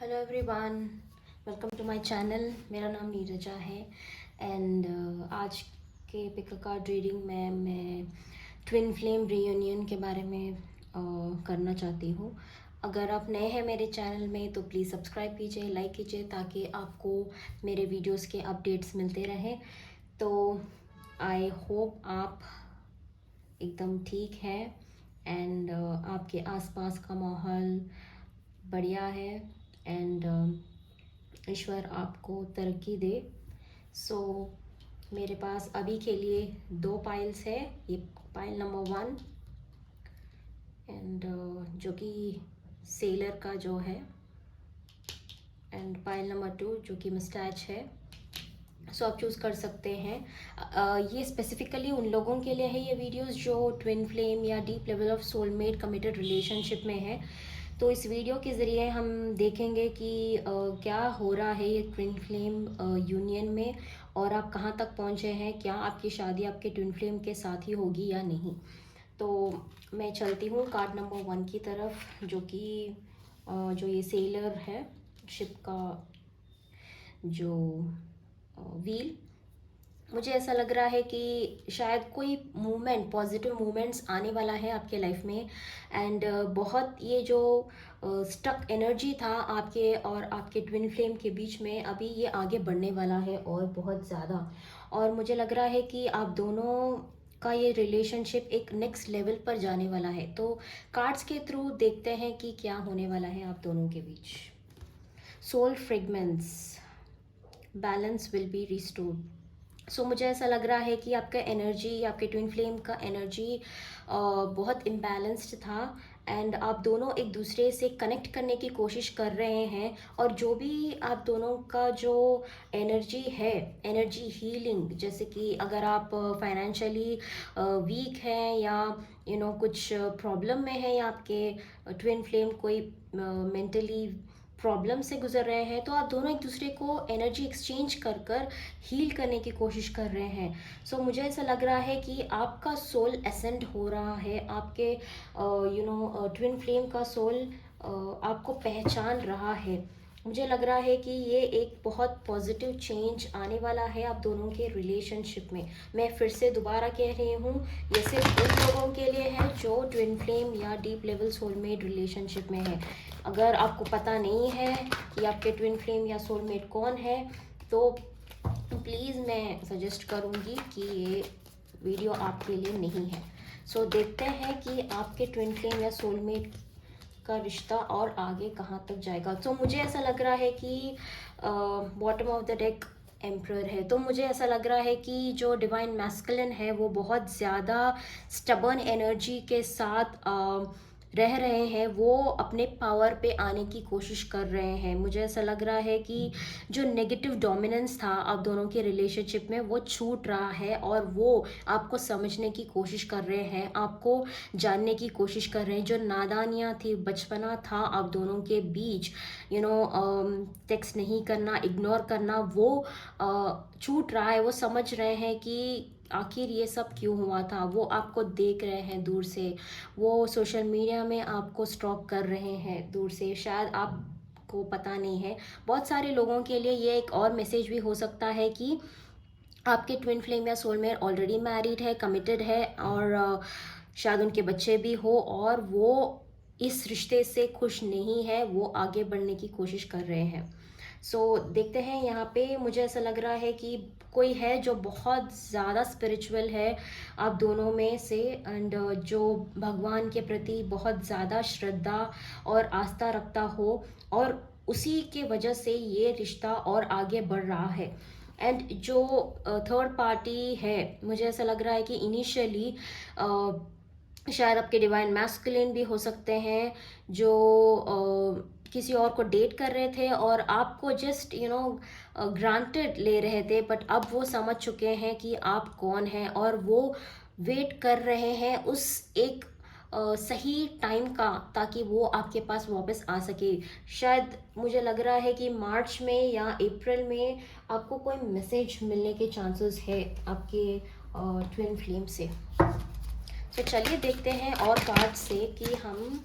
Hello everyone, welcome to my channel. मेरा नाम नीरजा है एंड आज के पिक अ कार्ड रीडिंग में मैं ट्विन फ्लेम रीयूनियन के बारे में करना चाहती हूँ। अगर आप नए हैं मेरे चैनल में तो प्लीज़ सब्सक्राइब कीजिए, लाइक कीजिए ताकि आपको मेरे वीडियोस के अपडेट्स मिलते रहें। तो आई होप आप एकदम ठीक है एंड आपके आसपास का माहौल बढ़िया है एंड ईश्वर आपको तरक्की दे। मेरे पास अभी के लिए 2 पाइल्स है। ये पाइल नंबर 1 एंड जो कि सेलर का जो है, एंड पाइल नंबर 2 जो कि मिस्टैच है। आप चूज़ कर सकते हैं। ये स्पेसिफिकली उन लोगों के लिए है ये वीडियोस जो ट्विन फ्लेम या deep level of soulmate committed relationship में है। तो इस वीडियो के ज़रिए हम देखेंगे कि क्या हो रहा है ये ट्विन फ्लेम यूनियन में और आप कहाँ तक पहुँचे हैं। क्या आपकी शादी आपके ट्विन फ्लेम के साथ ही होगी या नहीं। तो मैं चलती हूँ कार्ड नंबर 1 की तरफ, जो कि जो ये सेलर है, शिप का जो व्हील। मुझे ऐसा लग रहा है कि शायद कोई मूवमेंट, पॉजिटिव मूवमेंट्स आने वाला है आपके लाइफ में एंड बहुत ये जो स्टक एनर्जी था आपके और आपके ट्विन फ्लेम के बीच में, अभी ये आगे बढ़ने वाला है और बहुत ज़्यादा। और मुझे लग रहा है कि आप दोनों का ये रिलेशनशिप एक नेक्स्ट लेवल पर जाने वाला है। तो कार्ड्स के थ्रू देखते हैं कि क्या होने वाला है आप दोनों के बीच। Soul fragments, balance will be restored. मुझे ऐसा लग रहा है कि आपका एनर्जी, आपके ट्विन फ्लेम का एनर्जी बहुत इम्बैलेंस्ड था एंड आप दोनों एक दूसरे से कनेक्ट करने की कोशिश कर रहे हैं। और जो भी आप दोनों का जो एनर्जी है, एनर्जी हीलिंग, जैसे कि अगर आप फाइनेंशियली वीक हैं या कुछ प्रॉब्लम में है, या आपके ट्विन फ्लेम कोई मेंटली प्रॉब्लम से गुजर रहे हैं, तो आप दोनों एक दूसरे को एनर्जी एक्सचेंज कर कर हील करने की कोशिश कर रहे हैं। मुझे ऐसा लग रहा है कि आपका सोल एसेंड हो रहा है, आपके ट्विन फ्लेम का सोल आपको पहचान रहा है। मुझे लग रहा है कि ये एक बहुत पॉजिटिव चेंज आने वाला है आप दोनों के रिलेशनशिप में। मैं फिर से दोबारा कह रही हूँ, ये सिर्फ उन लोगों के लिए है जो ट्विन फ्लेम या डीप लेवल सोलमेट रिलेशनशिप में है। अगर आपको पता नहीं है कि आपके ट्विन फ्लेम या सोलमेट कौन है, तो प्लीज़ मैं सजेस्ट करूँगी कि ये वीडियो आपके लिए नहीं है। देखते हैं कि आपके ट्विन फ्लेम या सोलमेट का रिश्ता और आगे कहाँ तक जाएगा। मुझे ऐसा लग रहा है कि bottom of the deck emperor है। तो मुझे ऐसा लग रहा है कि जो डिवाइन मैस्कुलिन है वो बहुत ज़्यादा स्टबर्न एनर्जी के साथ रह रहे हैं, वो अपने पावर पे आने की कोशिश कर रहे हैं। मुझे ऐसा लग रहा है कि जो नेगेटिव डोमिनेंस था आप दोनों के रिलेशनशिप में वो छूट रहा है और वो आपको समझने की कोशिश कर रहे हैं, आपको जानने की कोशिश कर रहे हैं। जो नादानियाँ थी, बचपना था आप दोनों के बीच, टेक्स्ट नहीं करना, इग्नोर करना, वो छूट रहा है। वो समझ रहे हैं कि आखिर ये सब क्यों हुआ था। वो आपको देख रहे हैं दूर से, वो सोशल मीडिया में आपको स्टॉक कर रहे हैं दूर से, शायद आपको पता नहीं है। बहुत सारे लोगों के लिए ये एक और मैसेज भी हो सकता है कि आपके ट्विन फ्लेम या सोलमेट ऑलरेडी मैरिड है, कमिटेड है और शायद उनके बच्चे भी हो और वो इस रिश्ते से खुश नहीं है, वो आगे बढ़ने की कोशिश कर रहे हैं। देखते हैं यहाँ पे। मुझे ऐसा लग रहा है कि कोई है जो बहुत ज़्यादा स्पिरिचुअल है आप दोनों में से एंड जो भगवान के प्रति बहुत ज़्यादा श्रद्धा और आस्था रखता हो, और उसी के वजह से ये रिश्ता और आगे बढ़ रहा है। एंड जो थर्ड पार्टी है, मुझे ऐसा लग रहा है कि इनिशियली शायद आपके डिवाइन मैस्कुलिन भी हो सकते हैं जो किसी और को डेट कर रहे थे और आपको जस्ट ग्रांटेड ले रहे थे, बट अब वो समझ चुके हैं कि आप कौन हैं और वो वेट कर रहे हैं उस एक सही टाइम का, ताकि वो आपके पास वापस आ सके। शायद मुझे लग रहा है कि मार्च में या अप्रैल में आपको कोई मैसेज मिलने के चांसेस है आपके ट्विन फ्लेम से। चलिए देखते हैं और कार्ड से कि हम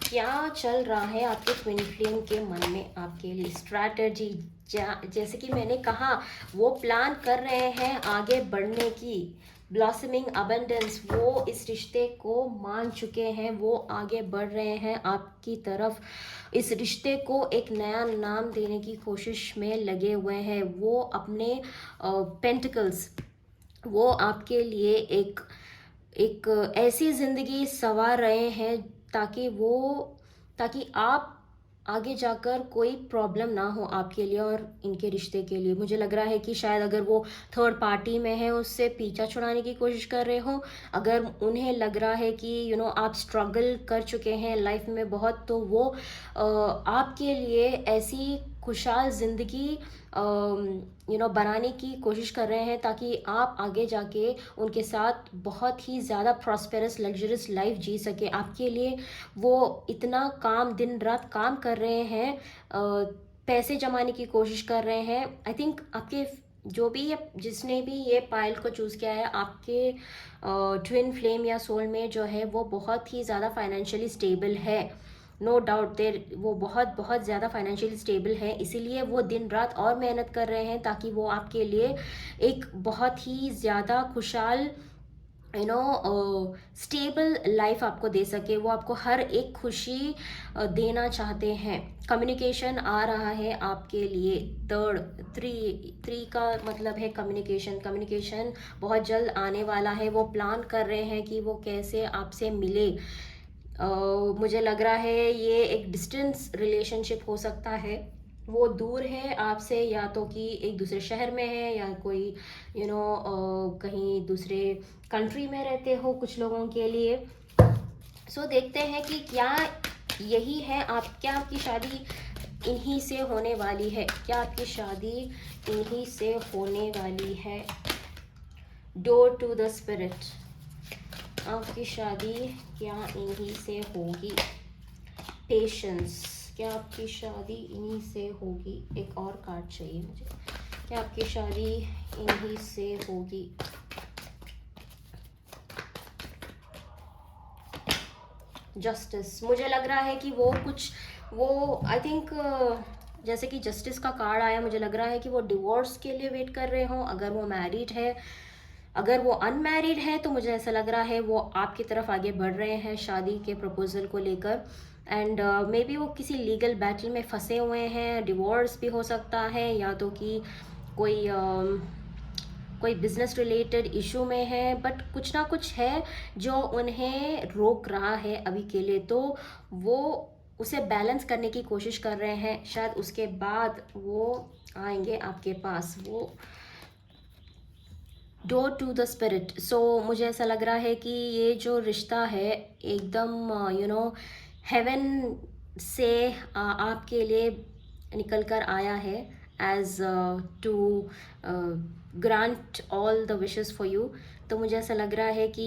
क्या चल रहा है आपके ट्विन फ्लेम के मन में आपके लिए स्ट्रैटेजी? जैसे कि मैंने कहा, वो प्लान कर रहे हैं आगे बढ़ने की, ब्लॉसमिंग अबंडेंस, वो इस रिश्ते को मान चुके हैं, वो आगे बढ़ रहे हैं आपकी तरफ, इस रिश्ते को एक नया नाम देने की कोशिश में लगे हुए हैं। वो अपने पेंटिकल्स, वो आपके लिए एक एक ऐसी ज़िंदगी संवार रहे हैं ताकि आप आगे जाकर कोई प्रॉब्लम ना हो आपके लिए और इनके रिश्ते के लिए। मुझे लग रहा है कि शायद अगर वो थर्ड पार्टी में है, उससे पीछा छुड़ाने की कोशिश कर रहे हो, अगर उन्हें लग रहा है कि आप स्ट्रगल कर चुके हैं लाइफ में बहुत, तो वो आपके लिए ऐसी खुशहाल ज़िंदगी बनाने की कोशिश कर रहे हैं ताकि आप आगे जाके उनके साथ बहुत ही ज़्यादा प्रॉस्पेरस लग्जरियस लाइफ जी सके। आपके लिए वो इतना काम, दिन रात काम कर रहे हैं, पैसे जमाने की कोशिश कर रहे हैं। आई थिंक आपके जो भी ये, जिसने भी ये पायल को चूज़ किया है, आपके ट्विन फ्लेम या सोल में जो है वो बहुत ही ज़्यादा फाइनेंशियली स्टेबल है। नो डाउट देर, वो बहुत बहुत ज़्यादा फाइनेंशियली स्टेबल है, इसीलिए वो दिन रात और मेहनत कर रहे हैं ताकि वो आपके लिए एक बहुत ही ज़्यादा खुशहाल स्टेबल लाइफ आपको दे सके। वो आपको हर एक खुशी देना चाहते हैं। कम्युनिकेशन आ रहा है आपके लिए, थ्री का मतलब है कम्युनिकेशन। कम्युनिकेशन बहुत जल्द आने वाला है। वो प्लान कर रहे हैं कि वो कैसे आपसे मिले। मुझे लग रहा है ये एक डिस्टेंस रिलेशनशिप हो सकता है। वो दूर है आपसे, या तो कि एक दूसरे शहर में है, या कोई कहीं दूसरे कंट्री में रहते हो कुछ लोगों के लिए। सो देखते हैं कि क्या यही है क्या आपकी शादी इन्हीं से होने वाली है? क्या आपकी शादी इन्हीं से होने वाली है? डोर टू द स्पिरिट, आपकी शादी क्या इन्हीं से होगी? पेशेंस, क्या आपकी शादी इन्हीं से होगी? एक और कार्ड चाहिए मुझे। क्या आपकी शादी इन्हीं से होगी? जस्टिस, मुझे लग रहा है कि वो आई थिंक जैसे कि जस्टिस का कार्ड आया, मुझे लग रहा है कि वो डिवोर्स के लिए वेट कर रहे हो। अगर वो मैरिड है, अगर वो अनमैरिड है, तो मुझे ऐसा लग रहा है वो आपकी तरफ आगे बढ़ रहे हैं शादी के प्रपोजल को लेकर। एंड मे बी वो किसी लीगल बैटल में फंसे हुए हैं, डिवोर्स भी हो सकता है, या तो कि कोई बिजनेस रिलेटेड इशू में है, बट कुछ ना कुछ है जो उन्हें रोक रहा है अभी के लिए। तो वो उसे बैलेंस करने की कोशिश कर रहे हैं, शायद उसके बाद वो आएंगे आपके पास। वो डोर टू द स्पिरिट। सो मुझे ऐसा लग रहा है कि ये जो रिश्ता है एकदम हेवन से आपके लिए निकल कर आया है, as to grant all the wishes for you. तो मुझे ऐसा लग रहा है कि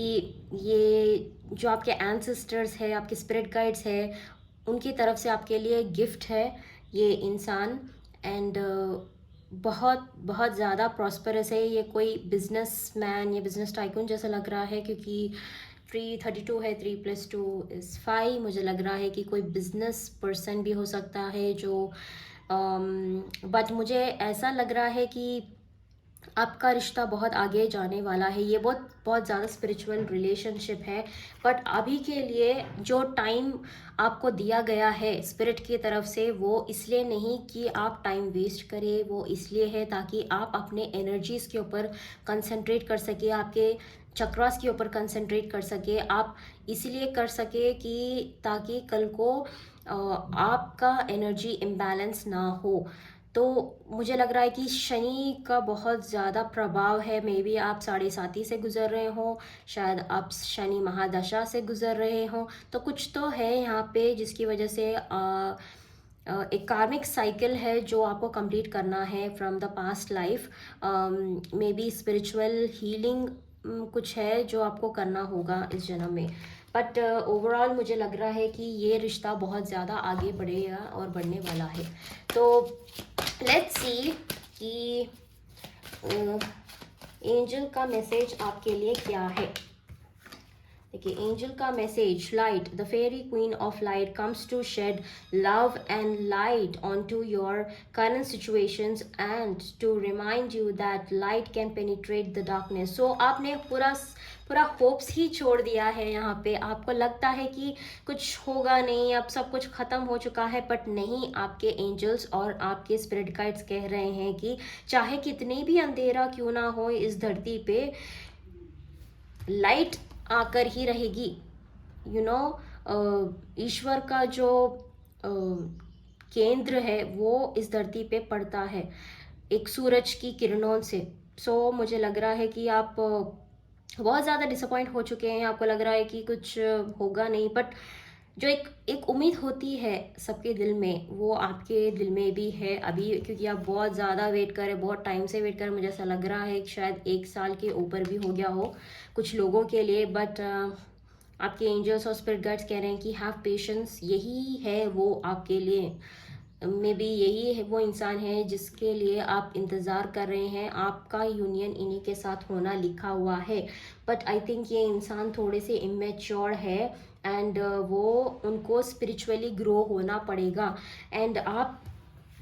ये जो आपके एंसेस्टर्स है, आपके स्पिरिट गाइड्स है, उनकी तरफ से आपके लिए गिफ्ट है ये इंसान। एंड बहुत बहुत ज़्यादा प्रॉस्परस है। ये कोई बिजनेस मैन या बिजनेस टाइकून जैसा लग रहा है, क्योंकि 332 है, 3+2 = 5। मुझे लग रहा है कि कोई बिजनेस पर्सन भी हो सकता है जो बट मुझे ऐसा लग रहा है कि आपका रिश्ता बहुत आगे जाने वाला है। ये बहुत बहुत ज़्यादा स्पिरिचुअल रिलेशनशिप है, बट अभी के लिए जो टाइम आपको दिया गया है स्पिरिट की तरफ से, वो इसलिए नहीं कि आप टाइम वेस्ट करें, वो इसलिए है ताकि आप अपने एनर्जीज़ के ऊपर कंसंट्रेट कर सके, आपके चक्रास के ऊपर कंसंट्रेट कर सके। आप इसलिए कर सके कि ताकि कल को आपका एनर्जी इम्बैलेंस ना हो। तो मुझे लग रहा है कि शनि का बहुत ज़्यादा प्रभाव है। मे बी आप 7.5 से गुजर रहे हो, शायद आप शनि महादशा से गुजर रहे हो। तो कुछ तो है यहाँ पे जिसकी वजह से एक कार्मिक साइकिल है जो आपको कंप्लीट करना है from the past life. May be spiritual healing कुछ है जो आपको करना होगा इस जन्म में। बट ओवरऑल मुझे लग रहा है कि ये रिश्ता बहुत ज़्यादा आगे बढ़ेगा और बढ़ने वाला है। तो लेट्स सी कि एंजल का मैसेज आपके लिए क्या है। देखिए एंजल का message, light, the fairy queen of light comes to shed love and light on to your current situations and to remind you that light can penetrate the darkness. So आपने पूरा पूरा hopes ही छोड़ दिया है यहाँ पे। आपको लगता है कि कुछ होगा नहीं, अब सब कुछ ख़त्म हो चुका है, बट नहीं, आपके एंजल्स और आपके स्पिरिट गाइड्स कह रहे हैं कि चाहे कितनी भी अंधेरा क्यों ना हो इस धरती पे, लाइट आकर ही रहेगी। यू नो, ईश्वर का जो केंद्र है वो इस धरती पे पड़ता है एक सूरज की किरणों से। सो मुझे लग रहा है कि आप बहुत ज़्यादा डिसअपॉइंट हो चुके हैं, आपको लग रहा है कि कुछ होगा नहीं, बट जो एक एक उम्मीद होती है सबके दिल में, वो आपके दिल में भी है अभी, क्योंकि आप बहुत ज़्यादा वेट करें, बहुत टाइम से वेट करें। मुझे ऐसा लग रहा है कि शायद 1 साल के ऊपर भी हो गया हो कुछ लोगों के लिए, बट आपके एंजल्स और स्पिरिट गाइड्स कह रहे हैं कि हैव पेशेंस। यही है वो आपके लिए, मे बी यही है वो इंसान है जिसके लिए आप इंतज़ार कर रहे हैं। आपका यूनियन इन्हीं के साथ होना लिखा हुआ है, बट आई थिंक ये इंसान थोड़े से इमेच्योर है एंड वो उनको स्पिरिचुअली ग्रो होना पड़ेगा। एंड आप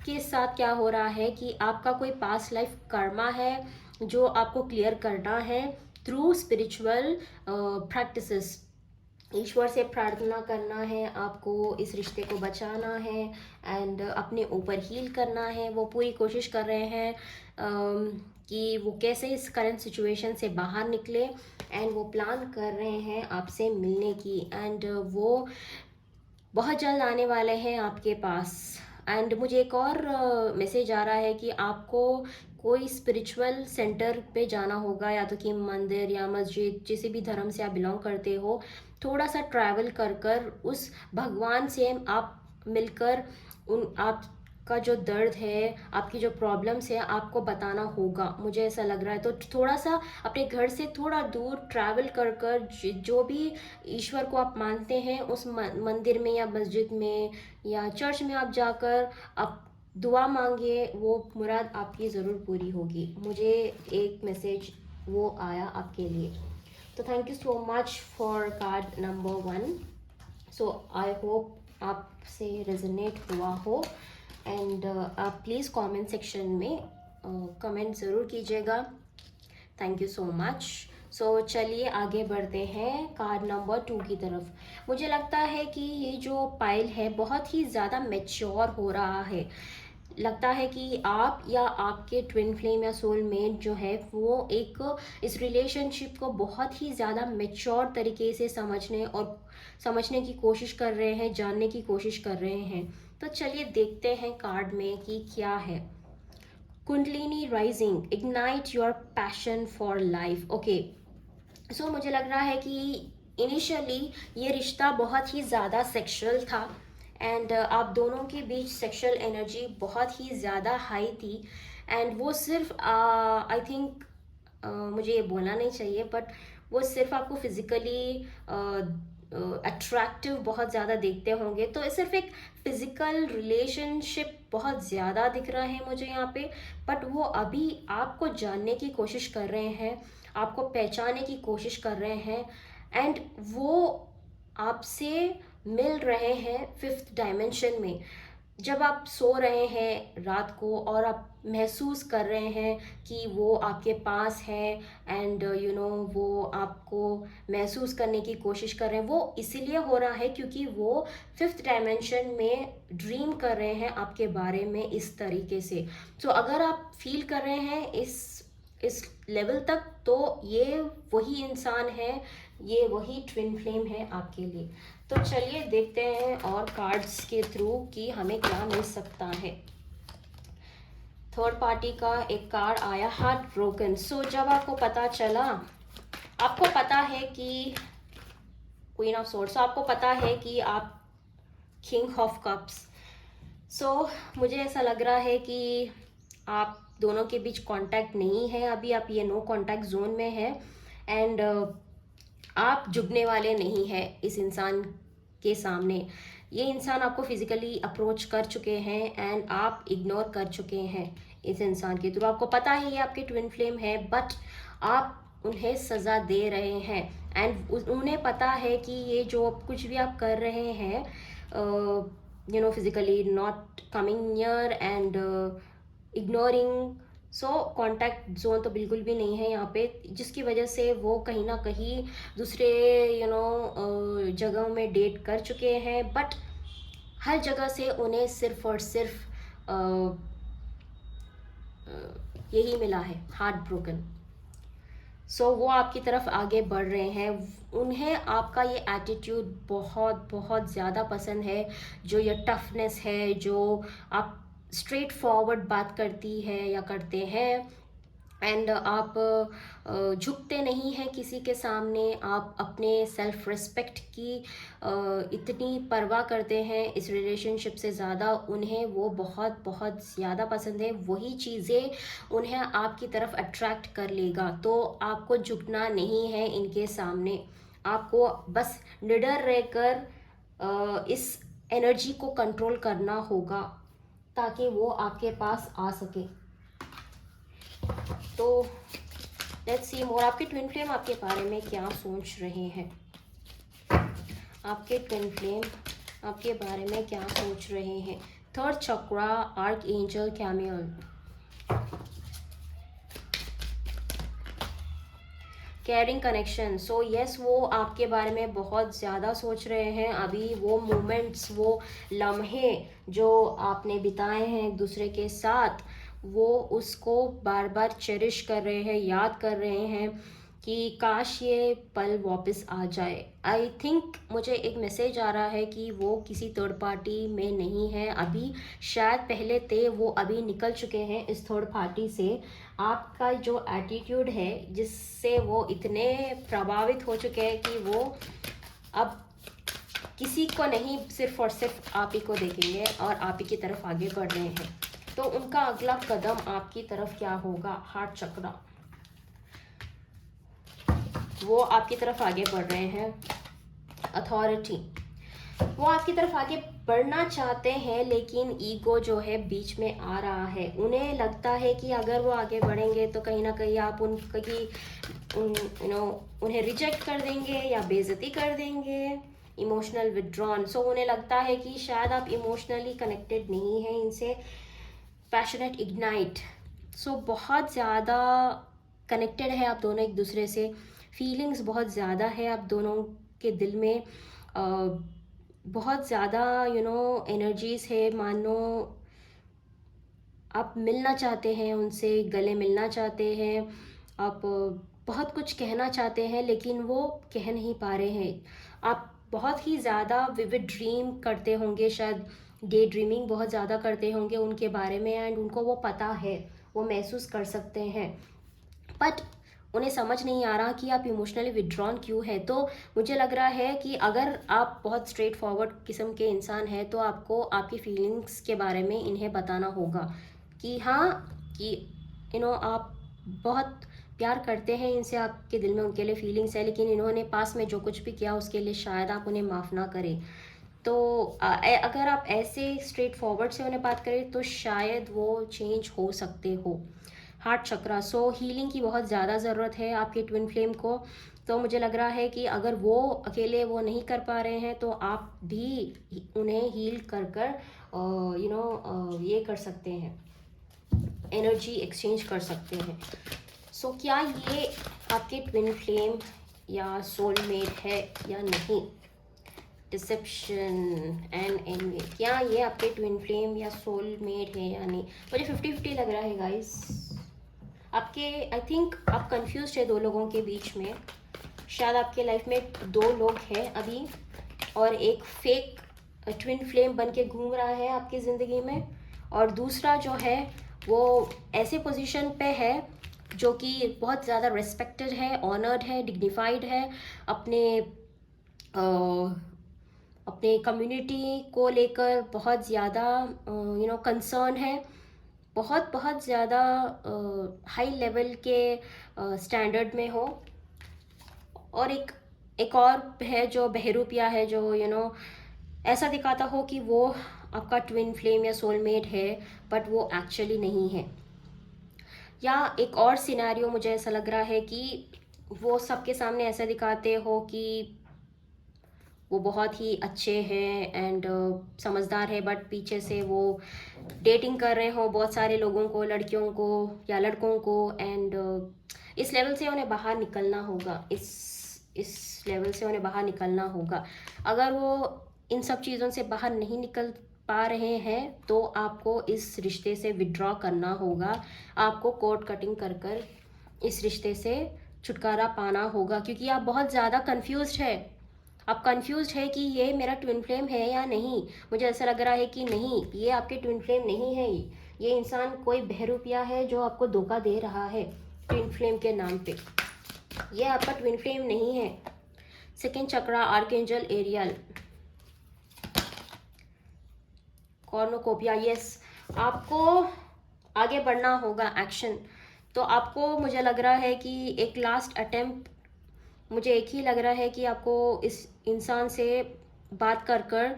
के साथ क्या हो रहा है कि आपका कोई पास्ट लाइफ कर्मा है जो आपको क्लियर करना है थ्रू स्पिरिचुअल प्रैक्टिसेस। ईश्वर से प्रार्थना करना है आपको, इस रिश्ते को बचाना है एंड अपने ऊपर हील करना है। वो पूरी कोशिश कर रहे हैं कि वो कैसे इस करंट सिचुएशन से बाहर निकले, एंड वो प्लान कर रहे हैं आपसे मिलने की, एंड वो बहुत जल्द आने वाले हैं आपके पास। एंड मुझे एक और मैसेज आ रहा है कि आपको कोई स्पिरिचुअल सेंटर पे जाना होगा, या तो कि मंदिर या मस्जिद, जिस भी धर्म से आप बिलोंग करते हो, थोड़ा सा ट्रैवल कर कर उस भगवान से आप मिलकर उन आपका जो दर्द है, आपकी जो प्रॉब्लम्स है, आपको बताना होगा। मुझे ऐसा लग रहा है, तो थोड़ा सा अपने घर से थोड़ा दूर ट्रैवल कर कर जो भी ईश्वर को आप मानते हैं उस मंदिर में या मस्जिद में या चर्च में आप जाकर आप दुआ मांगिए, वो मुराद आपकी ज़रूर पूरी होगी। मुझे एक मैसेज वो आया आपके लिए। तो thank you so much for card number 1। So I hope आपसे रेजोनेट हुआ हो, एंड आप प्लीज़ कमेंट सेक्शन में कमेंट ज़रूर कीजिएगा। Thank you so much. So चलिए आगे बढ़ते हैं कार्ड नंबर 2 की तरफ। मुझे लगता है कि ये जो पाइल है बहुत ही ज़्यादा मैच्योर हो रहा है। लगता है कि आप या आपके ट्विन फ्लेम या सोलमेट जो है वो एक इस रिलेशनशिप को बहुत ही ज़्यादा मैच्योर तरीके से समझने की कोशिश कर रहे हैं, जानने की कोशिश कर रहे हैं। तो चलिए देखते हैं कार्ड में कि क्या है। Kundalini rising, ignite your passion for life. Okay, so मुझे लग रहा है कि इनिशियली ये रिश्ता बहुत ही ज़्यादा सेक्सुअल था, एंड आप दोनों के बीच सेक्सुअल एनर्जी बहुत ही ज़्यादा हाई थी, एंड वो सिर्फ आई थिंक मुझे ये बोलना नहीं चाहिए, बट वो सिर्फ आपको फिज़िकली अट्रैक्टिव बहुत ज़्यादा देखते होंगे, तो ये सिर्फ एक फिज़िकल रिलेशनशिप बहुत ज़्यादा दिख रहा है मुझे यहाँ पे। बट वो अभी आपको जानने की कोशिश कर रहे हैं, आपको पहचानने की कोशिश कर रहे हैं, एंड वो आपसे मिल रहे हैं 5th डायमेंशन में। जब आप सो रहे हैं रात को और आप महसूस कर रहे हैं कि वो आपके पास है, एंड यू नो वो आपको महसूस करने की कोशिश कर रहे हैं, वो इसीलिए हो रहा है क्योंकि वो 5th डायमेंशन में ड्रीम कर रहे हैं आपके बारे में इस तरीके से। सो अगर आप फील कर रहे हैं इस लेवल तक, तो ये वही इंसान है, ये वही ट्विन फ्लेम है आपके लिए। तो चलिए देखते हैं और कार्ड्स के थ्रू कि हमें क्या मिल सकता है। थर्ड पार्टी का एक कार्ड आया, हार्ट ब्रोकन। सो जब आपको पता चला, आपको पता है कि क्वीन ऑफ सोर्ड्स, आपको पता है कि आप किंग ऑफ कप्स। सो मुझे ऐसा लग रहा है कि आप दोनों के बीच कांटेक्ट नहीं है अभी, आप ये नो कांटेक्ट जोन में है, एंड आप झुकने वाले नहीं हैं इस इंसान के सामने। ये इंसान आपको फिजिकली अप्रोच कर चुके हैं एंड आप इग्नोर कर चुके हैं इस इंसान के थ्रू। आपको पता है ये आपके ट्विन फ्लेम है, बट आप उन्हें सज़ा दे रहे हैं। एंड उन्हें पता है कि ये जो कुछ भी आप कर रहे हैं, physically not coming near and ignoring, so contact zone तो बिल्कुल भी नहीं है यहाँ पे, जिसकी वजह से वो कहीं ना कहीं दूसरे जगहों में डेट कर चुके हैं, बट हर जगह से उन्हें सिर्फ और सिर्फ यही मिला है, हार्ट ब्रोकन। सो वो आपकी तरफ आगे बढ़ रहे हैं, उन्हें आपका ये एटीट्यूड बहुत बहुत ज़्यादा पसंद है, जो ये टफनेस है, जो आप स्ट्रेट फॉरवर्ड बात करती है या करते हैं, एंड आप झुकते नहीं हैं किसी के सामने, आप अपने सेल्फ रिस्पेक्ट की इतनी परवाह करते हैं इस रिलेशनशिप से ज़्यादा, उन्हें वो बहुत बहुत ज़्यादा पसंद है, वही चीज़ें उन्हें आपकी तरफ अट्रैक्ट कर लेगा। तो आपको झुकना नहीं है इनके सामने, आपको बस निडर रहकर इस एनर्जी को कंट्रोल करना होगा ताकि वो आपके पास आ सके। तो लेट्स सी मोर, आपके ट्विन फ्लेम आपके बारे में क्या सोच रहे हैं, आपके ट्विन फ्लेम आपके बारे में क्या सोच रहे हैं। Third chakra, archangel Chamuel, caring connection. So yes, वो आपके बारे में बहुत ज़्यादा सोच रहे हैं अभी, वो मोमेंट्स, वो लम्हे जो आपने बिताए हैं एक दूसरे के साथ, वो उसको बार बार चेरिश कर रहे हैं, याद कर रहे हैं कि काश ये पल वापस आ जाए। आई थिंक मुझे एक मैसेज आ रहा है कि वो किसी थर्ड पार्टी में नहीं है अभी, शायद पहले थे, वो अभी निकल चुके हैं इस थर्ड पार्टी से। आपका जो एटीट्यूड है जिससे वो इतने प्रभावित हो चुके हैं कि वो अब किसी को नहीं, सिर्फ और सिर्फ आप ही को देखेंगे और आप ही की तरफ आगे बढ़ रहे हैं। तो उनका अगला कदम आपकी तरफ क्या होगा, हार्ट चक्रा, वो आपकी तरफ आगे बढ़ रहे हैं। अथॉरिटी, वो आपकी तरफ आगे बढ़ना चाहते हैं लेकिन ईगो जो है बीच में आ रहा है, उन्हें लगता है कि अगर वो आगे बढ़ेंगे तो कहीं ना कहीं आप उन्हें रिजेक्ट कर देंगे या बेइज्जती कर देंगे। इमोशनल विड्रॉन, सो उन्हें लगता है कि शायद आप इमोशनली कनेक्टेड नहीं हैं इनसे। पैशनेट इग्नाइट, सो बहुत ज़्यादा कनेक्टेड है आप दोनों एक दूसरे से, फीलिंग्स बहुत ज़्यादा है आप दोनों के दिल में, बहुत ज़्यादा एनर्जीज है, मानो आप मिलना चाहते हैं उनसे, गले मिलना चाहते हैं, आप बहुत कुछ कहना चाहते हैं लेकिन वो कह नहीं पा रहे हैं। आप बहुत ही ज़्यादा विविड ड्रीम करते होंगे, शायद डे ड्रीमिंग बहुत ज़्यादा करते होंगे उनके बारे में, एंड उनको वो पता है, वो महसूस कर सकते हैं, बट उन्हें समझ नहीं आ रहा कि आप इमोशनली विड्रॉन क्यों है। तो मुझे लग रहा है कि अगर आप बहुत स्ट्रेट फॉरवर्ड किस्म के इंसान हैं तो आपको आपकी फीलिंग्स के बारे में इन्हें बताना होगा कि हाँ, कि आप बहुत प्यार करते हैं इनसे, आपके दिल में उनके लिए फीलिंग्स है, लेकिन इन्होंने पास में जो कुछ भी किया उसके लिए शायद आप उन्हें माफ़ ना करें। तो अगर आप ऐसे स्ट्रेट फॉरवर्ड से उन्हें बात करें तो शायद वो चेंज हो सकते हो। हार्ट चक्रा, सो हीलिंग की बहुत ज़्यादा ज़रूरत है आपके ट्विन फ्लेम को। तो मुझे लग रहा है कि अगर वो अकेले वो नहीं कर पा रहे हैं तो आप भी उन्हें हील कर कर ये कर सकते हैं, एनर्जी एक्सचेंज कर सकते हैं। सो क्या ये आपके ट्विन फ्लेम या सोलमेट है या नहीं। डिसेप्शन एंड एनवी, क्या ये आपके ट्विन फ्लेम या सोलमेट है या नहीं। मुझे 50-50 लग रहा है गाइस। आपके आई थिंक आप कंफ्यूज है दो लोगों के बीच में, शायद आपके लाइफ में दो लोग हैं अभी और एक फेक ट्विन फ्लेम बन के घूम रहा है आपकी ज़िंदगी में, और दूसरा जो है वो ऐसे पोजीशन पे है जो कि बहुत ज़्यादा रिस्पेक्टेड है, ऑनर्ड है, डिग्निफाइड है, अपने अपने कम्युनिटी को लेकर बहुत ज़्यादा कंसर्न है, बहुत बहुत ज़्यादा हाई लेवल के स्टैंडर्ड में हो। और एक और है जो बहरूपिया है, जो ऐसा दिखाता हो कि वो आपका ट्विन फ्लेम या सोलमेट है बट वो एक्चुअली नहीं है। या एक और सिनेरियो मुझे ऐसा लग रहा है कि वो सबके सामने ऐसा दिखाते हो कि वो बहुत ही अच्छे हैं एंड समझदार है, बट पीछे से वो डेटिंग कर रहे हो बहुत सारे लोगों को, लड़कियों को या लड़कों को। एंड इस लेवल से उन्हें बाहर निकलना होगा, इस लेवल से उन्हें बाहर निकलना होगा। अगर वो इन सब चीज़ों से बाहर नहीं निकल पा रहे हैं तो आपको इस रिश्ते से विड्रॉ करना होगा। आपको कोर्ट कटिंग कर कर इस रिश्ते से छुटकारा पाना होगा, क्योंकि आप बहुत ज़्यादा कंफ्यूज्ड है। आप कंफ्यूज्ड है कि ये मेरा ट्विन फ्लेम है या नहीं। मुझे ऐसा लग रहा है कि नहीं, ये आपके ट्विन फ्लेम नहीं है। ये इंसान कोई बहरूपिया है जो आपको धोखा दे रहा है ट्विन फ्लेम के नाम पे। ये आपका ट्विन फ्लेम नहीं है। सेकेंड चक्रा, आर्कएंजल एरियल, कॉर्नोकोपिया। यस, आपको आगे बढ़ना होगा, एक्शन। तो आपको, मुझे लग रहा है कि एक लास्ट अटेम्प्ट, मुझे एक ही लग रहा है कि आपको इस इंसान से बात कर कर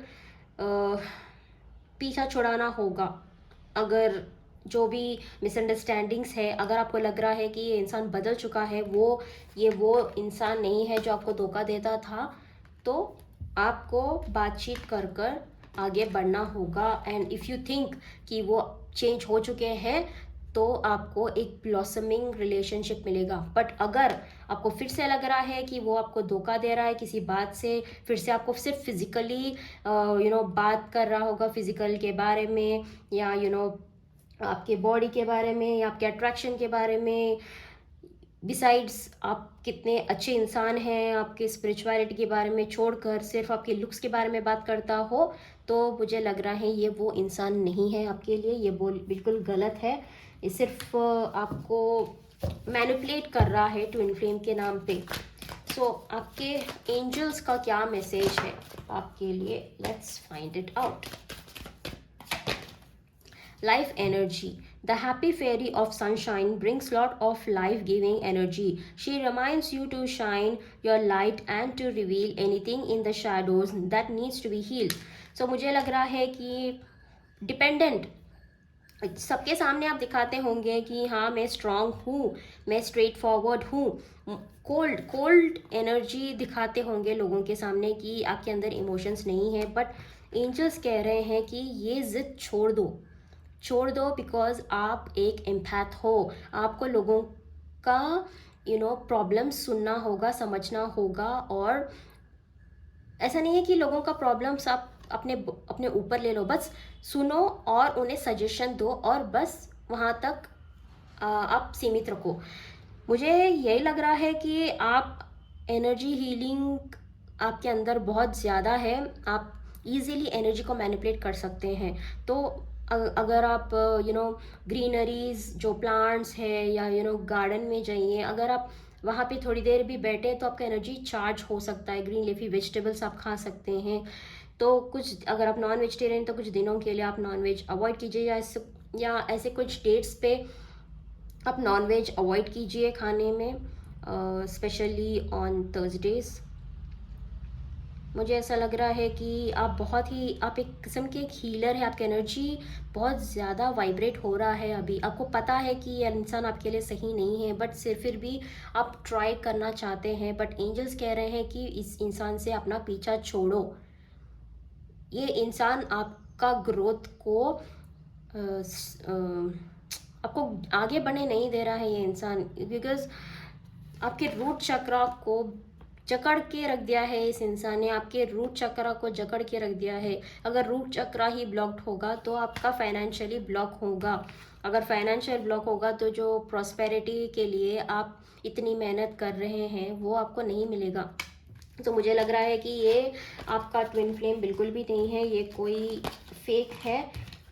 पीछा छुड़ाना होगा। अगर जो भी मिसअंडरस्टैंडिंग्स है, अगर आपको लग रहा है कि ये इंसान बदल चुका है, ये वो इंसान नहीं है जो आपको धोखा देता था, तो आपको बातचीत कर कर आगे बढ़ना होगा। एंड इफ़ यू थिंक कि वो चेंज हो चुके हैं तो आपको एक ब्लॉसमिंग रिलेशनशिप मिलेगा। बट अगर आपको फिर से लग रहा है कि वो आपको धोखा दे रहा है किसी बात से, फिर से आपको सिर्फ फिजिकली बात कर रहा होगा, फिजिकल के बारे में, या आपके बॉडी के बारे में, या आपके अट्रैक्शन के बारे में, बिसाइड्स आप कितने अच्छे इंसान हैं, आपके स्पिरिचुअलिटी के बारे में छोड़कर सिर्फ आपके लुक्स के बारे में बात करता हो, तो मुझे लग रहा है ये वो इंसान नहीं है आपके लिए। ये बिल्कुल गलत है। ये सिर्फ आपको मैनिपुलेट कर रहा है ट्विन फ्लेम के नाम पे। सो आपके एंजल्स का क्या मैसेज है आपके लिए, let's find it out. Life energy. The happy fairy of sunshine brings lot of life-giving energy. She reminds you to shine your light and to reveal anything in the shadows that needs to be healed. So मुझे लग रहा है कि dependent सबके सामने आप दिखाते होंगे कि हाँ मैं स्ट्रांग हूँ, मैं स्ट्रेट फॉरवर्ड हूँ। कोल्ड एनर्जी दिखाते होंगे लोगों के सामने कि आपके अंदर इमोशंस नहीं है। बट एंजल्स कह रहे हैं कि ये जिद छोड़ दो बिकॉज आप एक एम्पैथ हो। आपको लोगों का प्रॉब्लम सुनना होगा, समझना होगा। और ऐसा नहीं है कि लोगों का प्रॉब्लम्स आप अपने ऊपर ले लो, बस सुनो और उन्हें सजेशन दो और बस वहाँ तक आप सीमित रखो। मुझे यही लग रहा है कि आप एनर्जी हीलिंग आपके अंदर बहुत ज़्यादा है। आप इजीली एनर्जी को मैनिपुलेट कर सकते हैं। तो अगर आप ग्रीनरीज जो प्लांट्स है या गार्डन में जाइए, अगर आप वहाँ पे थोड़ी देर भी बैठे तो आपका एनर्जी चार्ज हो सकता है। ग्रीन लीफी वेजिटेबल्स आप खा सकते हैं। तो कुछ, अगर आप नॉन वेजिटेरियन तो कुछ दिनों के लिए आप नॉन वेज अवॉइड कीजिए, या ऐसे कुछ डेट्स पे आप नॉन वेज अवॉइड कीजिए खाने में, स्पेशली ऑन थर्सडेज। मुझे ऐसा लग रहा है कि आप एक किस्म के एक हीलर है। आपकी एनर्जी बहुत ज़्यादा वाइब्रेट हो रहा है अभी। आपको पता है कि ये इंसान आपके लिए सही नहीं है, बट फिर भी आप ट्राई करना चाहते हैं। बट एंजल्स कह रहे हैं कि इस इंसान से अपना पीछा छोड़ो। ये इंसान आपका ग्रोथ को आपको आगे बढ़ने नहीं दे रहा है ये इंसान, बिकॉज आपके रूट चक्रा को जकड़ के रख दिया है। इस इंसान ने आपके रूट चक्रा को जकड़ के रख दिया है। अगर रूट चक्रा ही ब्लॉक्ड होगा तो आपका फाइनेंशियली ब्लॉक होगा। अगर फाइनेंशियल ब्लॉक होगा तो जो प्रॉस्पेरिटी के लिए आप इतनी मेहनत कर रहे हैं वो आपको नहीं मिलेगा। तो मुझे लग रहा है कि ये आपका ट्विन फ्लेम बिल्कुल भी नहीं है। ये कोई फेक है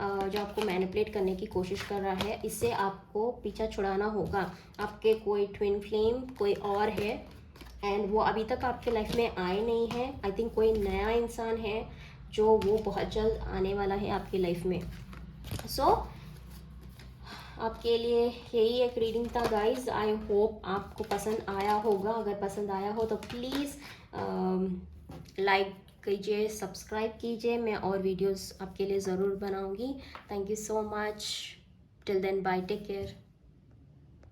जो आपको मैनिपुलेट करने की कोशिश कर रहा है। इससे आपको पीछा छुड़ाना होगा। आपके कोई ट्विन फ्लेम कोई और है एंड वो अभी तक आपके लाइफ में आए नहीं है। आई थिंक कोई नया इंसान है जो वो बहुत जल्द आने वाला है आपकी लाइफ में। सो आपके लिए यही एक रीडिंग था गाइस। आई होप आपको पसंद आया होगा। अगर पसंद आया हो तो प्लीज़ लाइक कीजिए, सब्सक्राइब कीजिए। मैं और वीडियोस आपके लिए ज़रूर बनाऊंगी। Thank you so much. Till then, bye, take care.